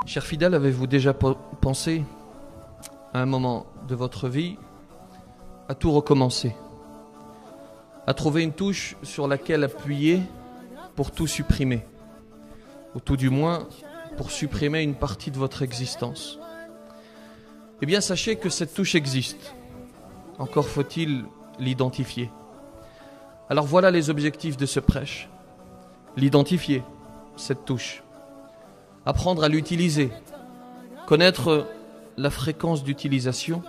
Chers fidèles, avez-vous déjà pensé à un moment de votre vie à tout recommencer, à trouver une touche sur laquelle appuyer pour tout supprimer, ou tout du moins pour supprimer une partie de votre existence? Eh bien, sachez que cette touche existe. Encore faut-il l'identifier. Alors voilà les objectifs de ce prêche. L'identifier, cette touche. Apprendre à l'utiliser. Connaître la fréquence d'utilisation.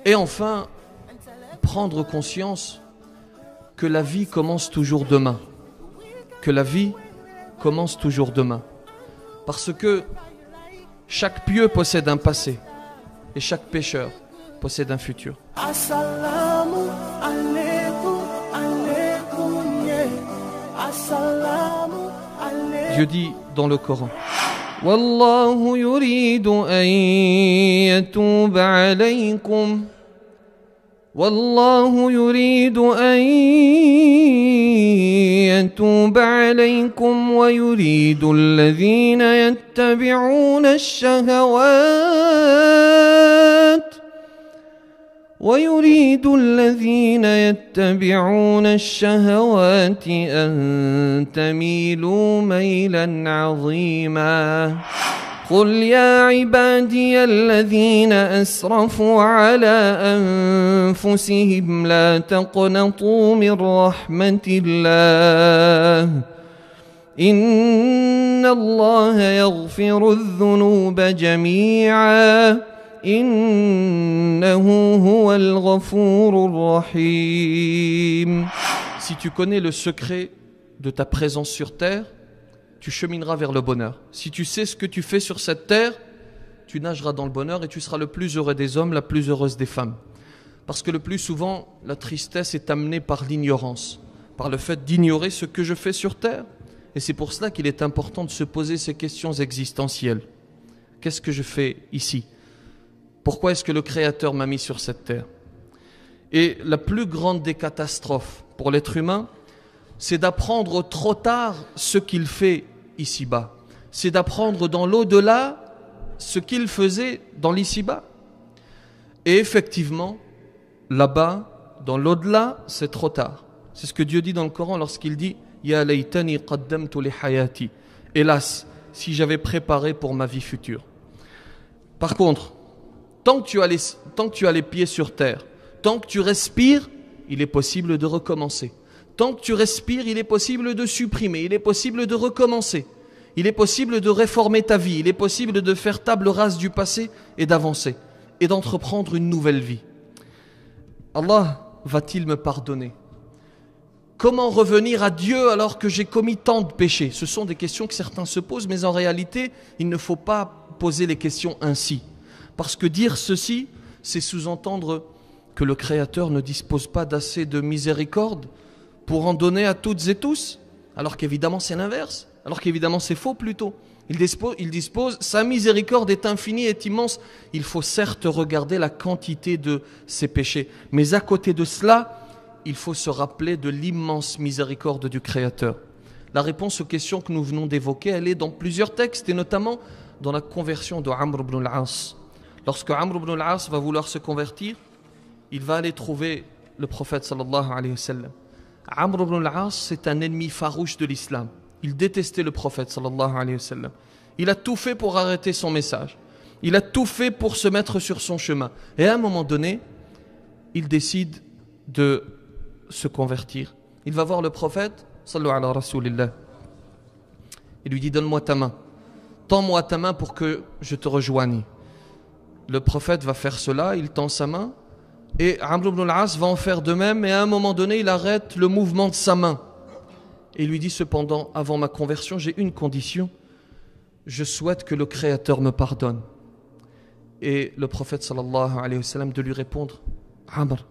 Et enfin, prendre conscience que la vie commence toujours demain. Que la vie commence toujours demain. Parce que chaque pieux possède un passé. Et chaque pécheur possède un futur. Assalamu alaikum, alaikum, yeah. Assalamu alaikum. Dieu dit dans le Coran: Wallahu yuridu an yatuba alaykum. Wallahu yuridu an yatuba alaykum wa yuridu alladhina yattabi'una ash-shahawat. ويريد الذين يتبعون الشهوات أن تميلوا ميلا عظيما قل يا عبادي الذين أسرفوا على أنفسهم لا تقنطوا من رحمة الله إن الله يغفر الذنوب جميعا إنه هو الغفور الرحيم. Si tu connais le secret de ta présence sur terre, tu chemineras vers le bonheur. Si tu sais ce que tu fais sur cette terre, tu nageras dans le bonheur et tu seras le plus heureux des hommes, la plus heureuse des femmes. Parce que le plus souvent, la tristesse est amenée par l'ignorance, par le fait d'ignorer ce que je fais sur terre. Et c'est pour cela qu'il est important de se poser ces questions existentielles. Qu'est-ce que je fais ici ? Pourquoi est-ce que le Créateur m'a mis sur cette terre? Et la plus grande des catastrophes pour l'être humain, c'est d'apprendre trop tard ce qu'il fait ici-bas. C'est d'apprendre dans l'au-delà ce qu'il faisait dans l'ici-bas. Et effectivement, là-bas, dans l'au-delà, c'est trop tard. C'est ce que Dieu dit dans le Coran lorsqu'il dit « Ya laytani qaddamtu li hayati » Hélas, si j'avais préparé pour ma vie future. Par contre, tant que tu as les pieds sur terre, tant que tu respires, il est possible de recommencer. Tant que tu respires, il est possible de supprimer, il est possible de recommencer. Il est possible de réformer ta vie, il est possible de faire table rase du passé et d'avancer et d'entreprendre une nouvelle vie. Allah va-t-il me pardonner? Comment revenir à Dieu alors que j'ai commis tant de péchés? Ce sont des questions que certains se posent, mais en réalité, il ne faut pas poser les questions ainsi. Parce que dire ceci, c'est sous-entendre que le Créateur ne dispose pas d'assez de miséricorde pour en donner à toutes et tous, alors qu'évidemment c'est l'inverse, alors qu'évidemment c'est faux plutôt. Il dispose, sa miséricorde est infinie, est immense. Il faut certes regarder la quantité de ses péchés, mais à côté de cela, il faut se rappeler de l'immense miséricorde du Créateur. La réponse aux questions que nous venons d'évoquer, elle est dans plusieurs textes, et notamment dans la conversion de Amr ibn al-As. Lorsque Amr ibn al-As va vouloir se convertir, il va aller trouver le prophète sallallahu alayhi wa sallam. Amr ibn al-As, c'est un ennemi farouche de l'islam. Il détestait le prophète sallallahu alayhi wa sallam. Il a tout fait pour arrêter son message. Il a tout fait pour se mettre sur son chemin. Et à un moment donné, il décide de se convertir. Il va voir le prophète sallallahu alayhi wa sallam. Il lui dit: donne-moi ta main. Tends-moi ta main pour que je te rejoigne. Le prophète va faire cela, il tend sa main, et Amr ibn al-As va en faire de même, et à un moment donné, il arrête le mouvement de sa main. Et il lui dit cependant: avant ma conversion, j'ai une condition, je souhaite que le Créateur me pardonne. Et le prophète sallallahu alayhi wa sallam de lui répondre: Amr,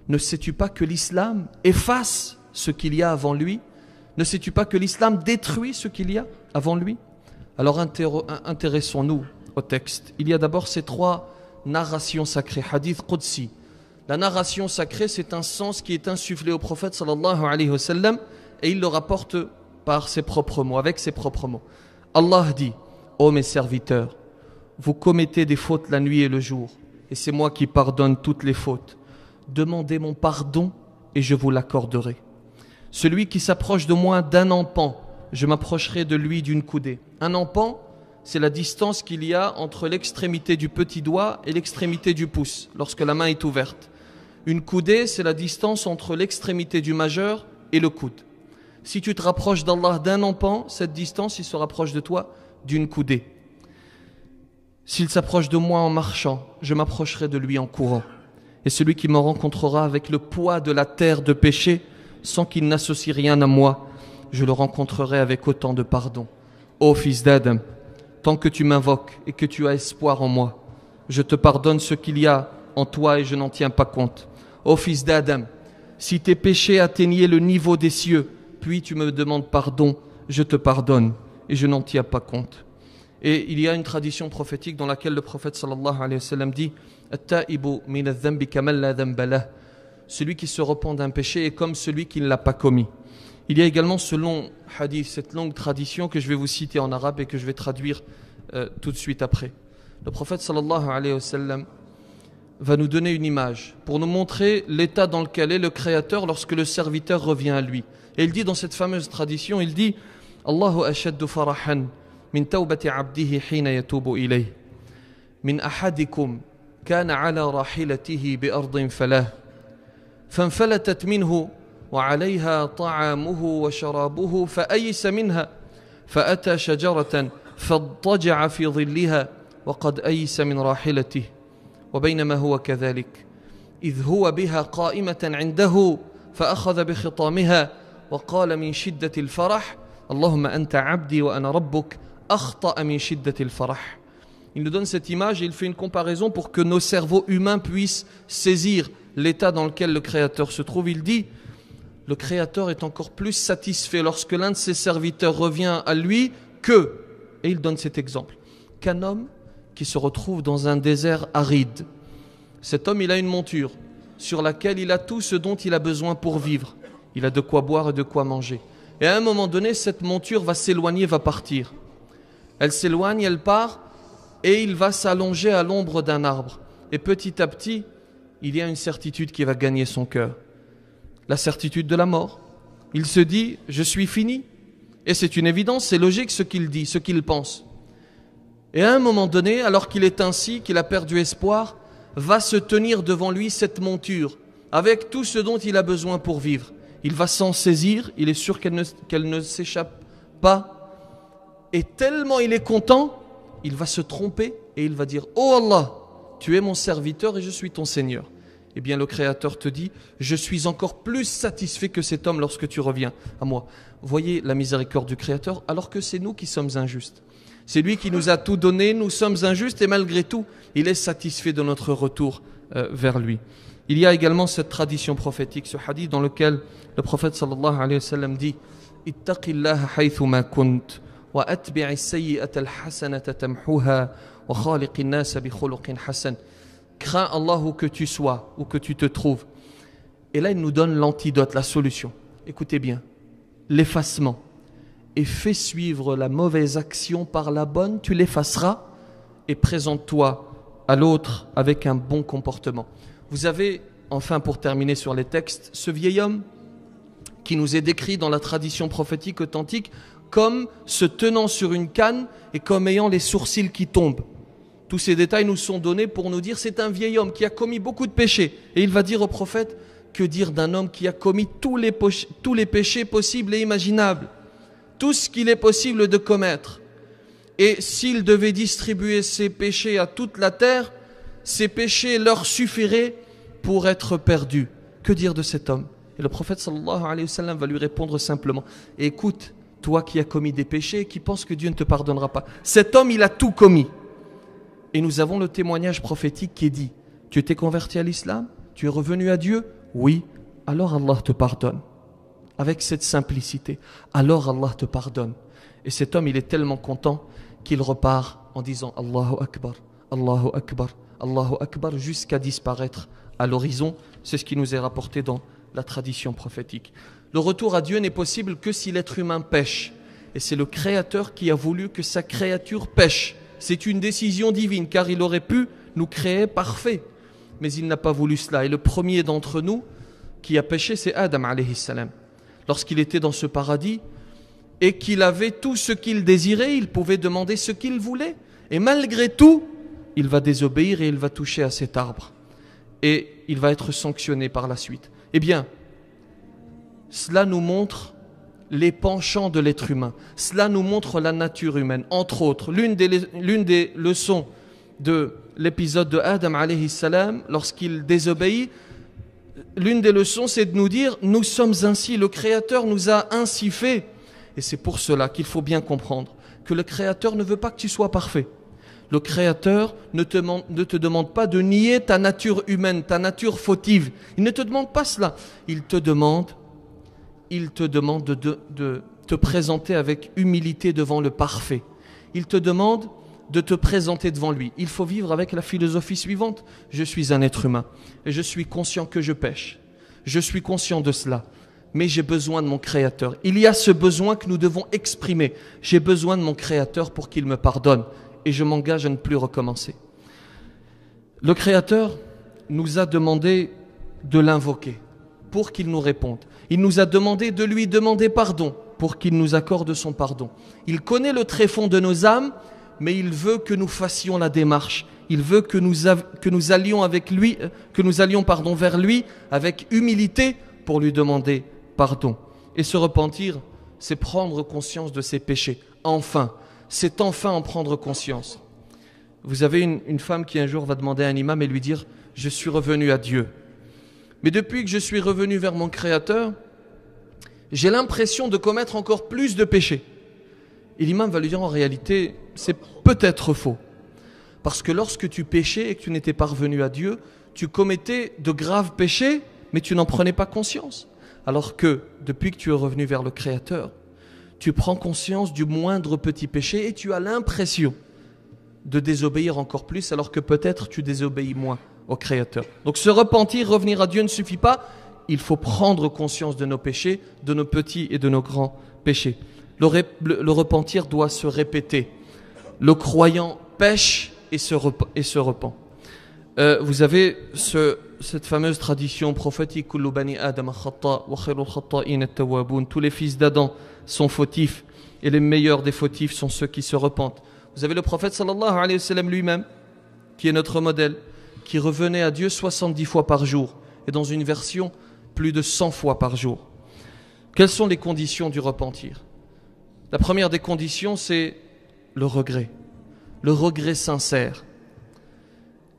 ne sais-tu pas que l'islam efface ce qu'il y a avant lui? Ne sais-tu pas que l'islam détruit ce qu'il y a avant lui? Alors intéressons-nous au texte. Il y a d'abord ces trois narrations sacrées, hadith qudsi. La narration sacrée, c'est un sens qui est insufflé au prophète sallallahu alayhi wa sallam, et il le rapporte par ses propres mots, avec ses propres mots. Allah dit: Ô mes serviteurs, vous commettez des fautes la nuit et le jour, et c'est moi qui pardonne toutes les fautes. Demandez mon pardon et je vous l'accorderai. Celui qui s'approche de moi d'un empan, je m'approcherai de lui d'une coudée. Un empan, c'est la distance qu'il y a entre l'extrémité du petit doigt et l'extrémité du pouce, lorsque la main est ouverte. Une coudée, c'est la distance entre l'extrémité du majeur et le coude. Si tu te rapproches d'Allah d'un empan, cette distance, il se rapproche de toi d'une coudée. S'il s'approche de moi en marchant, je m'approcherai de lui en courant. Et celui qui me rencontrera avec le poids de la terre de péché, sans qu'il n'associe rien à moi, je le rencontrerai avec autant de pardon. Ô fils d'Adam, tant que tu m'invoques et que tu as espoir en moi, je te pardonne ce qu'il y a en toi et je n'en tiens pas compte. Ô fils d'Adam, si tes péchés atteignaient le niveau des cieux, puis tu me demandes pardon, je te pardonne et je n'en tiens pas compte. Et il y a une tradition prophétique dans laquelle le prophète sallallahu alayhi wa sallam dit At-ta'ibu min adh-dhanbi kaman la dhanba lah. Celui qui se repent d'un péché est comme celui qui ne l'a pas commis. Il y a également ce long hadith, cette longue tradition que je vais vous citer en arabe et que je vais traduire tout de suite après. Le prophète sallallahu alayhi wa sallam va nous donner une image pour nous montrer l'état dans lequel est le Créateur lorsque le serviteur revient à lui. Et il dit dans cette fameuse tradition, il dit Allahu ashaddu farahan min tawbati abdihi hina yatubu ilayh min ahadikum kana ala rahilatihi bi ardin falah fanfalatat minhu wa alayha ta'amuhu wa sharabuhu فأيس منها فأتى شجرة فاضطجع في ظلها وقد أيس من راحلته وبينما هو كذلك إذ هو بها قائمة عنده فأخذ بخطامها وقال من شدة الفرح اللهم أنت عبدي وأنا ربك أخطأ من شدة الفرح. Il nous donne cette image et il fait une comparaison pour que nos cerveaux humains puissent saisir l'état dans lequel le Créateur se trouve. Il dit, le Créateur est encore plus satisfait lorsque l'un de ses serviteurs revient à lui que, et il donne cet exemple, qu'un homme qui se retrouve dans un désert aride. Cet homme, il a une monture sur laquelle il a tout ce dont il a besoin pour vivre. Il a de quoi boire et de quoi manger. Et à un moment donné, cette monture va s'éloigner, va partir. Elle s'éloigne, elle part, et il va s'allonger à l'ombre d'un arbre. Et petit à petit, il y a une certitude qui va gagner son cœur. La certitude de la mort. Il se dit, je suis fini. Et c'est une évidence, c'est logique ce qu'il dit, ce qu'il pense. Et à un moment donné, alors qu'il est ainsi, qu'il a perdu espoir, va se tenir devant lui cette monture, avec tout ce dont il a besoin pour vivre. Il va s'en saisir, il est sûr qu'elle ne s'échappe pas. Et tellement il est content, il va se tromper et il va dire « Oh Allah, tu es mon serviteur et je suis ton Seigneur. » Eh bien le Créateur te dit « Je suis encore plus satisfait que cet homme lorsque tu reviens à moi. » Voyez la miséricorde du Créateur alors que c'est nous qui sommes injustes. C'est lui qui nous a tout donné, nous sommes injustes et malgré tout, il est satisfait de notre retour vers lui. Il y a également cette tradition prophétique, ce hadith dans lequel le prophète sallallahu alayhi wa sallam dit « Ittaqillaha haythuma kunt wa atbi'i sayyi'ata al-hasanata tamhuha wa khaliqin nasa bi khuluqin hasan » Crains Allah où que tu sois, où que tu te trouves. Et là, il nous donne l'antidote, la solution. Écoutez bien, l'effacement. Et fais suivre la mauvaise action par la bonne, tu l'effaceras et présente-toi à l'autre avec un bon comportement. Vous avez, enfin pour terminer sur les textes, ce vieil homme qui nous est décrit dans la tradition prophétique authentique comme se tenant sur une canne et comme ayant les sourcils qui tombent. Tous ces détails nous sont donnés pour nous dire c'est un vieil homme qui a commis beaucoup de péchés. Et il va dire au prophète, que dire d'un homme qui a commis tous les péchés possibles et imaginables, tout ce qu'il est possible de commettre. Et s'il devait distribuer ses péchés à toute la terre, ces péchés leur suffiraient pour être perdus. Que dire de cet homme? Et le prophète sallallahu alayhi wa sallam va lui répondre simplement, écoute, toi qui as commis des péchés et qui penses que Dieu ne te pardonnera pas. Cet homme, il a tout commis. Et nous avons le témoignage prophétique qui est dit, tu t'es converti à l'islam? Tu es revenu à Dieu? Oui, alors Allah te pardonne. Avec cette simplicité, alors Allah te pardonne. Et cet homme, il est tellement content qu'il repart en disant Allahu Akbar, Allahu Akbar, Allahu Akbar, jusqu'à disparaître à l'horizon. C'est ce qui nous est rapporté dans la tradition prophétique. Le retour à Dieu n'est possible que si l'être humain pêche. Et c'est le Créateur qui a voulu que sa créature pêche. C'est une décision divine, car il aurait pu nous créer parfaits. Mais il n'a pas voulu cela. Et le premier d'entre nous qui a péché, c'est Adam alayhi salam. Lorsqu'il était dans ce paradis et qu'il avait tout ce qu'il désirait, il pouvait demander ce qu'il voulait. Et malgré tout, il va désobéir et il va toucher à cet arbre. Et il va être sanctionné par la suite. Eh bien, cela nous montre les penchants de l'être humain. Cela nous montre la nature humaine. Entre autres, l'une des leçons de l'épisode de Adam alayhi salam, lorsqu'il désobéit, l'une des leçons, c'est de nous dire, nous sommes ainsi, le Créateur nous a ainsi fait. Et c'est pour cela qu'il faut bien comprendre que le Créateur ne veut pas que tu sois parfait. Le Créateur ne te demande pas de nier ta nature humaine, ta nature fautive. Il ne te demande pas cela. Il te demande de te présenter avec humilité devant le parfait. Il te demande de te présenter devant lui. Il faut vivre avec la philosophie suivante. Je suis un être humain et je suis conscient que je pêche. Je suis conscient de cela. Mais j'ai besoin de mon Créateur. Il y a ce besoin que nous devons exprimer. J'ai besoin de mon Créateur pour qu'il me pardonne. Et je m'engage à ne plus recommencer. Le Créateur nous a demandé de l'invoquer pour qu'il nous réponde. Il nous a demandé de lui demander pardon pour qu'il nous accorde son pardon. Il connaît le tréfonds de nos âmes, mais il veut que nous fassions la démarche. Il veut que nous allions vers lui avec humilité pour lui demander pardon. Et se repentir, c'est prendre conscience de ses péchés. C'est enfin en prendre conscience. Vous avez une femme qui un jour va demander à un imam et lui dire « Je suis revenu à Dieu. Mais depuis que je suis revenu vers mon Créateur, j'ai l'impression de commettre encore plus de péchés. » Et l'imam va lui dire « En réalité, c'est peut-être faux. Parce que lorsque tu péchais et que tu n'étais pas revenu à Dieu, tu commettais de graves péchés, mais tu n'en prenais pas conscience. Alors que depuis que tu es revenu vers le Créateur, tu prends conscience du moindre petit péché et tu as l'impression de désobéir encore plus alors que peut-être tu désobéis moins au Créateur. Donc se repentir, revenir à Dieu ne suffit pas. Il faut prendre conscience de nos péchés, de nos petits et de nos grands péchés. Le repentir doit se répéter. Le croyant pêche et se repent. Vous avez cette fameuse tradition prophétique tous les fils d'Adam sont fautifs et les meilleurs des fautifs sont ceux qui se repentent. Vous avez le prophète sallallahu alayhi wa sallam lui-même qui est notre modèle, qui revenait à Dieu 70 fois par jour et dans une version plus de 100 fois par jour. Quelles sont les conditions du repentir? La première des conditions, c'est le regret sincère.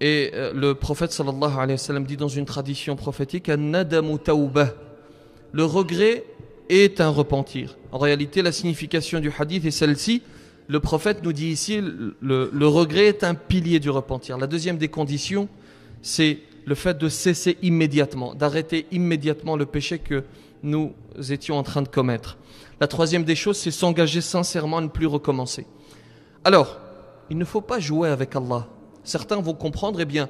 Et le prophète sallallahu alayhi wa sallam dit dans une tradition prophétique an-nadamu tawbah. Le regret est un repentir. En réalité, la signification du hadith est celle-ci. Le prophète nous dit ici le regret est un pilier du repentir. La deuxième des conditions, c'est le fait de cesser immédiatement, d'arrêter immédiatement le péché que nous étions en train de commettre. La troisième des choses, c'est s'engager sincèrement à ne plus recommencer. Alors, il ne faut pas jouer avec Allah. Certains vont comprendre, eh bien,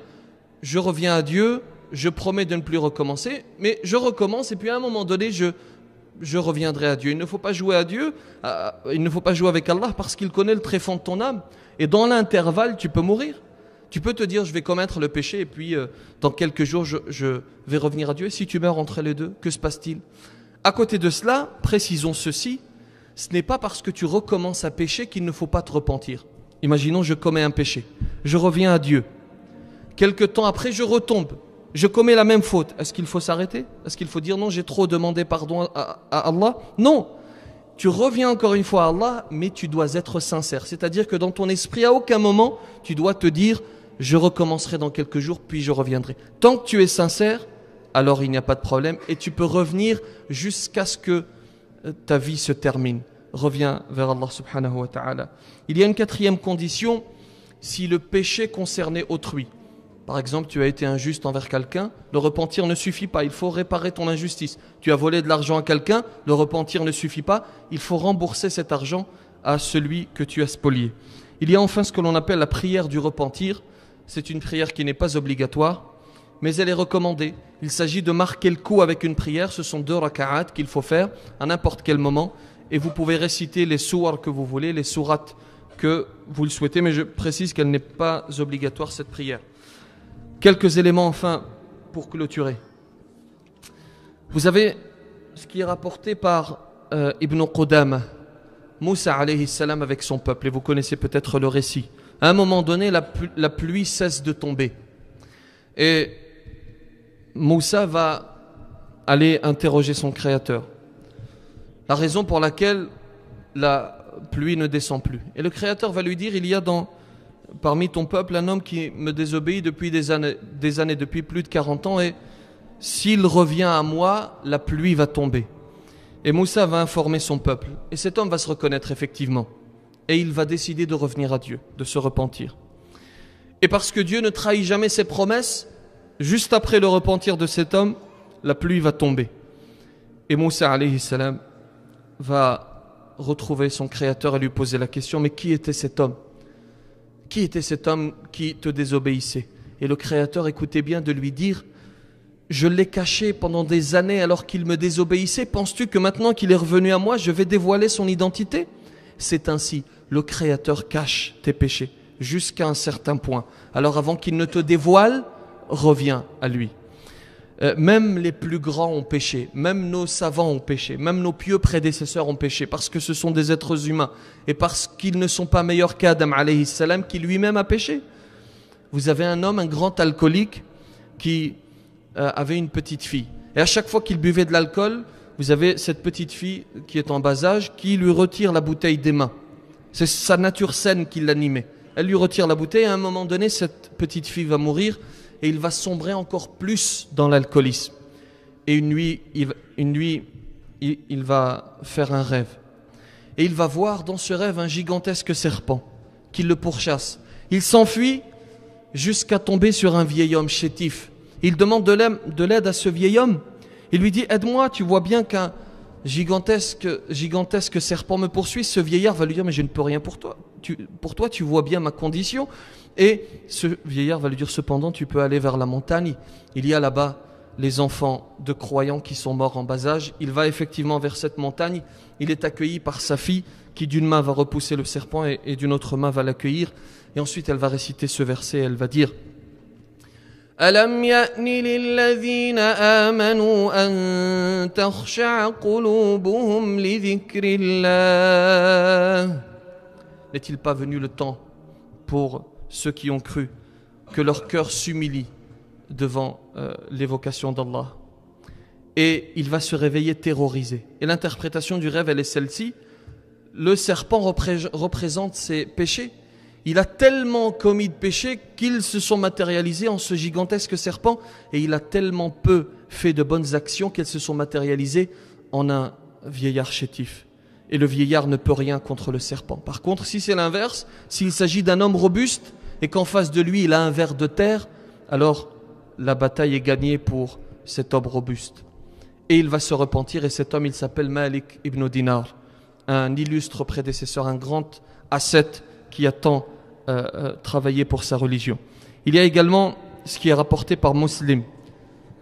je reviens à Dieu, je promets de ne plus recommencer, mais je recommence et puis à un moment donné, je reviendrai à Dieu. Il ne faut pas jouer à Dieu, il ne faut pas jouer avec Allah parce qu'il connaît le tréfonds de ton âme. Et dans l'intervalle, tu peux mourir. Tu peux te dire, je vais commettre le péché et puis dans quelques jours, je vais revenir à Dieu. Et si tu meurs entre les deux, que se passe-t-il? À côté de cela, précisons ceci, ce n'est pas parce que tu recommences à pécher qu'il ne faut pas te repentir. Imaginons, je commets un péché, je reviens à Dieu. Quelque temps après, je retombe, je commets la même faute. Est-ce qu'il faut s'arrêter? Est-ce qu'il faut dire non, j'ai trop demandé pardon à Allah? Non, tu reviens encore une fois à Allah, mais tu dois être sincère. C'est-à-dire que dans ton esprit, à aucun moment, tu dois te dire, je recommencerai dans quelques jours, puis je reviendrai. Tant que tu es sincère, alors il n'y a pas de problème et tu peux revenir jusqu'à ce que ta vie se termine. Reviens vers Allah subhanahu wa ta'ala. Il y a une quatrième condition, si le péché concernait autrui. Par exemple, tu as été injuste envers quelqu'un, le repentir ne suffit pas, il faut réparer ton injustice. Tu as volé de l'argent à quelqu'un, le repentir ne suffit pas, il faut rembourser cet argent à celui que tu as spolié. Il y a enfin ce que l'on appelle la prière du repentir. C'est une prière qui n'est pas obligatoire, mais elle est recommandée. Il s'agit de marquer le coup avec une prière, ce sont 2 raka'at qu'il faut faire à n'importe quel moment. et vous pouvez réciter les sourates que vous voulez, les sourates que vous le souhaitez, mais je précise qu'elle n'est pas obligatoire cette prière. Quelques éléments enfin pour clôturer. Vous avez ce qui est rapporté par Ibn Qudama, Moussa alayhi salam avec son peuple, et vous connaissez peut-être le récit. À un moment donné, la pluie cesse de tomber. Et Moussa va aller interroger son Créateur. La raison pour laquelle la pluie ne descend plus. Et le Créateur va lui dire, il y a parmi ton peuple un homme qui me désobéit depuis des années, depuis plus de 40 ans, et s'il revient à moi, la pluie va tomber. Et Moussa va informer son peuple. Et cet homme va se reconnaître effectivement. Et il va décider de revenir à Dieu, de se repentir. Et parce que Dieu ne trahit jamais ses promesses, juste après le repentir de cet homme, la pluie va tomber. Et Moussa alayhi salam va retrouver son Créateur et lui poser la question, mais qui était cet homme? Qui était cet homme qui te désobéissait? Et le Créateur écoutait bien de lui dire, je l'ai caché pendant des années alors qu'il me désobéissait. Penses-tu que maintenant qu'il est revenu à moi, je vais dévoiler son identité? C'est ainsi, le Créateur cache tes péchés jusqu'à un certain point. Alors avant qu'il ne te dévoile, reviens à lui. Même les plus grands ont péché, même nos savants ont péché, même nos pieux prédécesseurs ont péché, parce que ce sont des êtres humains et parce qu'ils ne sont pas meilleurs qu'Adam alayhi salam qui lui-même a péché. Vous avez un homme, un grand alcoolique qui avait une petite fille, et à chaque fois qu'il buvait de l'alcool, vous avez cette petite fille qui est en bas âge qui lui retire la bouteille des mains. C'est sa nature saine qui l'animait. Elle lui retire la bouteille et à un moment donné, cette petite fille va mourir et il va sombrer encore plus dans l'alcoolisme. Et une nuit, il va faire un rêve. Et il va voir dans ce rêve un gigantesque serpent qui le pourchasse. Il s'enfuit jusqu'à tomber sur un vieil homme chétif. Il demande de l'aide à ce vieil homme. Il lui dit, aide-moi, tu vois bien qu'un gigantesque serpent me poursuit. Ce vieillard va lui dire, mais je ne peux rien pour toi. Tu vois bien ma condition. Et ce vieillard va lui dire, cependant, tu peux aller vers la montagne. Il y a là-bas les enfants de croyants qui sont morts en bas âge. Il va effectivement vers cette montagne. Il est accueilli par sa fille qui d'une main va repousser le serpent et d'une autre main va l'accueillir. Et ensuite, elle va réciter ce verset. Elle va dire, ألم يأن للذين آمنوا أن تخشع قلوبهم لذكر الله. N'est-il pas venu le temps pour ceux qui ont cru que leur cœur s'humilie devant l'évocation d'Allah? Et il va se réveiller terrorisé. Et l'interprétation du rêve, elle est celle-ci. Le serpent représente ses péchés. Il a tellement commis de péchés qu'ils se sont matérialisés en ce gigantesque serpent, et il a tellement peu fait de bonnes actions qu'elles se sont matérialisées en un vieillard chétif. Et le vieillard ne peut rien contre le serpent. Par contre, si c'est l'inverse, s'il s'agit d'un homme robuste et qu'en face de lui il a un ver de terre, alors la bataille est gagnée pour cet homme robuste. Et il va se repentir, et cet homme il s'appelle Malik ibn Dinar, un illustre prédécesseur, un grand ascète qui a tant travaillé pour sa religion. Il y a également ce qui est rapporté par Muslim,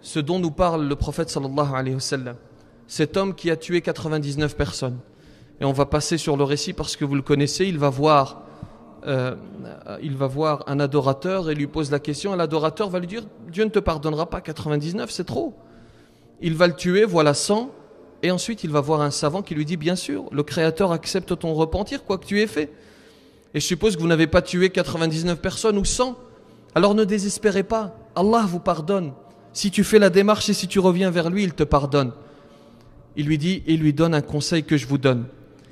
ce dont nous parle le prophète sallallahu alayhi wa sallam, cet homme qui a tué 99 personnes. Et on va passer sur le récit parce que vous le connaissez. Il va voir un adorateur et lui pose la question, et l'adorateur va lui dire, Dieu ne te pardonnera pas 99, c'est trop. Il va le tuer, voilà 100, et ensuite il va voir un savant qui lui dit, bien sûr, le Créateur accepte ton repentir, quoi que tu aies fait. Et je suppose que vous n'avez pas tué 99 personnes ou 100. Alors ne désespérez pas. Allah vous pardonne. Si tu fais la démarche et si tu reviens vers lui, il te pardonne. Il lui donne un conseil que je vous donne.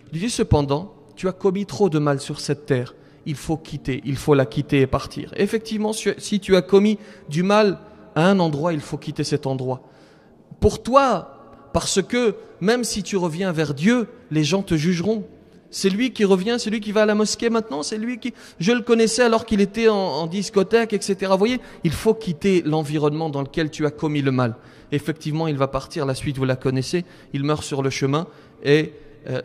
Il lui dit cependant, tu as commis trop de mal sur cette terre. Il faut la quitter et partir. Et effectivement, si tu as commis du mal à un endroit, il faut quitter cet endroit. Pour toi, parce que même si tu reviens vers Dieu, les gens te jugeront. C'est lui qui revient, c'est lui qui va à la mosquée maintenant, c'est lui qui... Je le connaissais alors qu'il était en discothèque, etc. Vous voyez, il faut quitter l'environnement dans lequel tu as commis le mal. Effectivement, il va partir, la suite vous la connaissez, il meurt sur le chemin et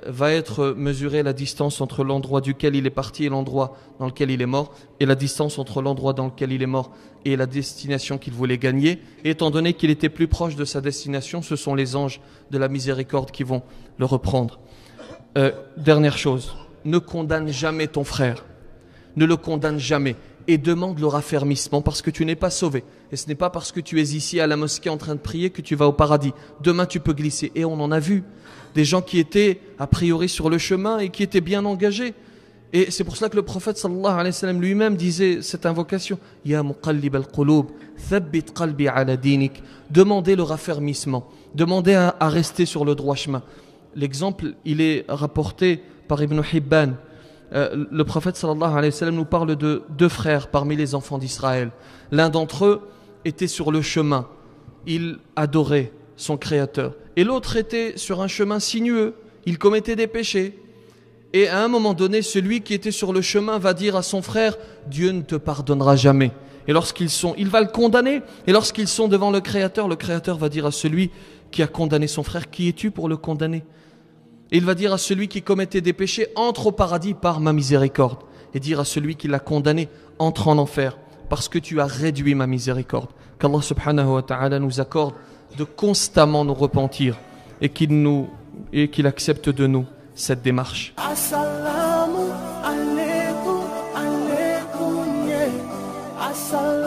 va être mesurée la distance entre l'endroit duquel il est parti et l'endroit dans lequel il est mort, et la distance entre l'endroit dans lequel il est mort et la destination qu'il voulait gagner. Et étant donné qu'il était plus proche de sa destination, ce sont les anges de la miséricorde qui vont le reprendre. Dernière chose, ne condamne jamais ton frère. Ne le condamne jamais. Et demande le raffermissement parce que tu n'es pas sauvé. Et ce n'est pas parce que tu es ici à la mosquée en train de prier que tu vas au paradis. Demain tu peux glisser. Et on en a vu des gens qui étaient a priori sur le chemin et qui étaient bien engagés. Et c'est pour cela que le prophète sallallahu alayhi wa sallam lui-même disait cette invocation. Ya muqallib al-qulub, thabbit qalbi ala dinik. Demandez le raffermissement. Demandez à rester sur le droit chemin. L'exemple, il est rapporté par Ibn Hibban. Le prophète sallallahu alayhi wa sallam nous parle de deux frères parmi les enfants d'Israël. L'un d'entre eux était sur le chemin. Il adorait son Créateur. Et l'autre était sur un chemin sinueux. Il commettait des péchés. Et à un moment donné, celui qui était sur le chemin va dire à son frère, Dieu ne te pardonnera jamais. Et il va le condamner. Et lorsqu'ils sont devant le Créateur va dire à celui qui a condamné son frère, qui es-tu pour le condamner ? Et il va dire à celui qui commettait des péchés, entre au paradis par ma miséricorde. Et dire à celui qui l'a condamné, entre en enfer, parce que tu as réduit ma miséricorde. Qu'Allah subhanahu wa ta'ala nous accorde de constamment nous repentir et qu'il accepte de nous cette démarche. Assalamu alaikum, alaikum, yeah. Assalamu